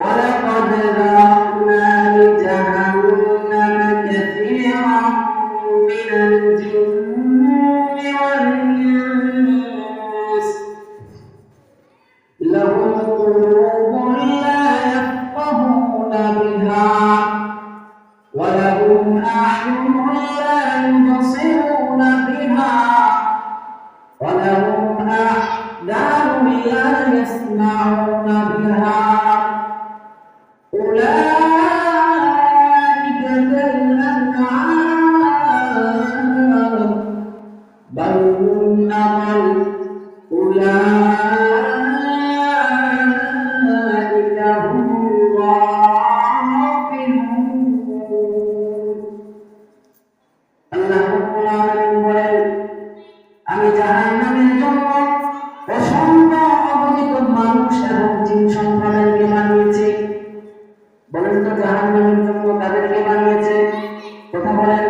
ولقد ذرأنا لجهنم كثيرا من الجن والإنس لهم قلوب لا يفقهون بها ولهم أعين لا يبصرون بها ولهم آذان لا يسمعون بها أولئك كالأنعام بل هم أضل أولئك هم الغافلون আল্লাহ রাব্বুল আলামিন বলেন, আমি জাহান্নামের জন্য অসংখ্য অগণিত মানুষ এবং জিন সম্প্রদায়কে বানিয়েছি। বলেন তো জাহান্নামের জন্য তাদেরকে বানিয়েছে? কথা বলেন।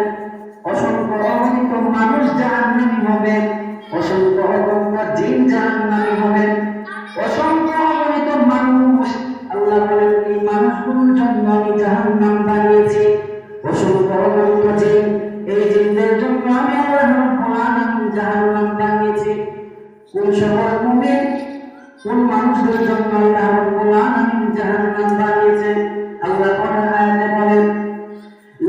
অসংখ্য অগণিত মানুষ জাহান্নামী হবে, অসংখ্য অগণিত জিন জাহান্নামী হবে, অসংখ্য অগণিত মানুষ। আল্লাহ বলেন, এই মানুষগুলোর জন্য আমি জাহান্নাম বানিয়েছি। অসংখ্য অগণিত জিন, এই জিনদের জন্য আমি আল্লাহ রাব্বুল আলামিন জাহান্নাম বানিয়েছি। কোন সকল মুমিন, কোন মানুষদের জন্য আল্লাহ রাব্বুল আলামিন জাহান্নাম বানিয়েছে? আল্লাহ কোরআন আয়াতে বলেন,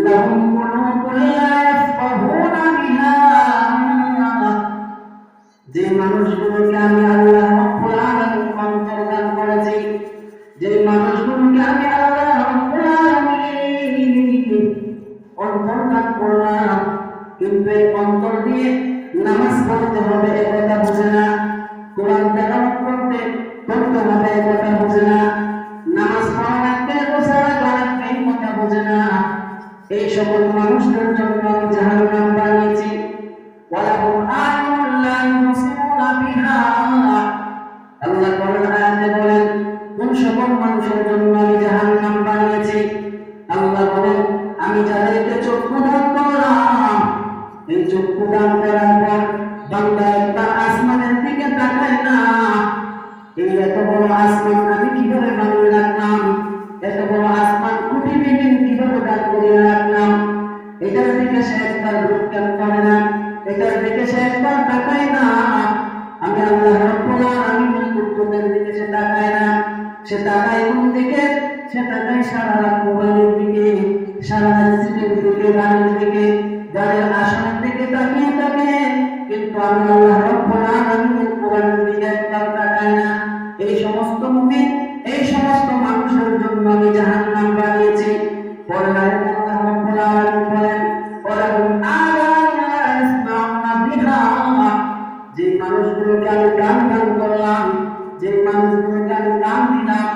লাহুম কুলুবুন লা ইয়াফকাহুনা বিহা, যে মানুষগুলোকে আমি আল্লাহ রাব্বুল আলামিন অন্তর দান করেছি, যে মানুষগুলোকে আমি আল্লাহ রাব্বুল আলামিন অন্তর দান করলাম, কিন্তু এই অন্তর দিয়ে নামাজ পড়তে হবে এ কথা বুঝে না, কোরআন তেলাওয়াত করতে হবে এ কথা বুঝে না, নামাজ পড়া লাগবে, রোজা রাখা লাগবে এই কথা বুঝে না। এই সকল মানুষদের জন্য আমি জাহান্নাম বানিয়েছি। ওয়ালাহুম আ'য়ুনুন লা ইউবসিরুনা বিহা, আল্লাহ কোরআন আয়াতে বলেন, কোন সকল মানুষের জন্য আমি জাহান্নাম বানিয়েছি? আল্লাহ বলেন, আমি যাদেরকে চক্ষু দান করলাম, এই চক্ষু দান করার পর বান্দা একবার আসমানের দিকে তাকায় না। এই এত বড় আসমান আমি কিভাবে বানিয়ে রাখলাম, এত বড় আসমান কোটি বিঘিন কিভাবে দান করে রাখলাম, এটার দিকে সে একবার লক্ষ্য করে না, এটার দিকে সে একবার তাকায় না। আমি আল্লাহ রাব্বুল আলামিনের কুদরতের দিকে সে তাকায় না, সে তাকায় কোন দিকে? সে তাকায় সারা রাত মোবাইলের দিকে, সারা রাত সিটের দিকে, গাড়ির দিকে, গাড়ির আসনের দিকে তাকিয়ে থাকে, কিন্তু আমি আল্লাহ রাব্বুল আলামিনের কোরআনের দিকে একবার তাকায় না। এই সমস্ত মুমিন, এই সমস্ত মানুষের জন্য আমি জাহান্নাম বানিয়েছি। পরে আল্লাহ রাব্বুল আলামিন বলেন, ওয়ালাহুম আযানুন লা ইয়াসমাউনা বিহা, যে মানুষগুলোকে আমি কান দান করলাম, যে মানুষগুলোকে আমি কান দিলাম,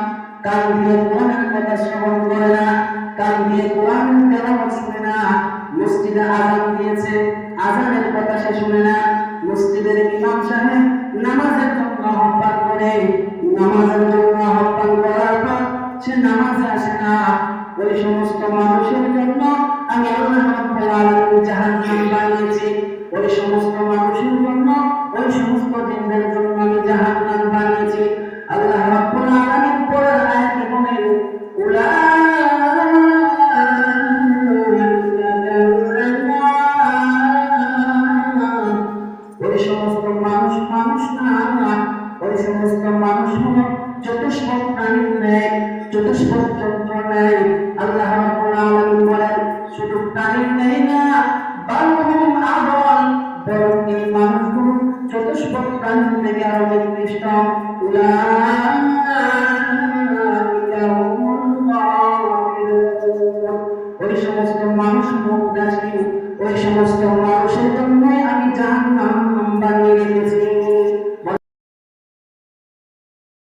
কান দিয়ে কোরআনের কথা শ্রবণ করে না, কান দিয়ে কোরআনের তেলাওয়াত শুনে না, মসজিদে আযান দিয়েছে, আযানের কথা সে শুনে না, মসজিদের ইমাম সাহেব নামাজের জন্য আহ্বান করে, নামাজের জন্য আহ্বান করার পর সে নামাজে আসে না। ওই সমস্ত মানুষের জন্য আমি আল্লাহ রাব্বুল আলামিন জাহান্নাম বানিয়েছি। ওই সমস্ত মানুষের জন্য, ওই সমস্ত জিনদের জন্য আমি জাহান্নাম বানিয়েছি। আল্লাহ রাব্বুল আলামিন কোরআন আয়াতে বলেন, ওই সমস্ত মানুষ না, ওই সমস্ত মানুষ হলো চতুষ্পদ প্রাণীর ন্যায়, চতুষ্পদ যন্ত্র ন্যায়। আল্লাহ রাব্বুল আলামিন বলেন, শুধু প্রাণীর ন্যায় না, বাল হুম আদল, বরং এই মানুষগুলো চতুষ্পদ প্রাণীর থেকে আরো নিকৃষ্ট। ওই সমস্ত মানুষ মুখ দাসী, ওই সমস্ত মানুষের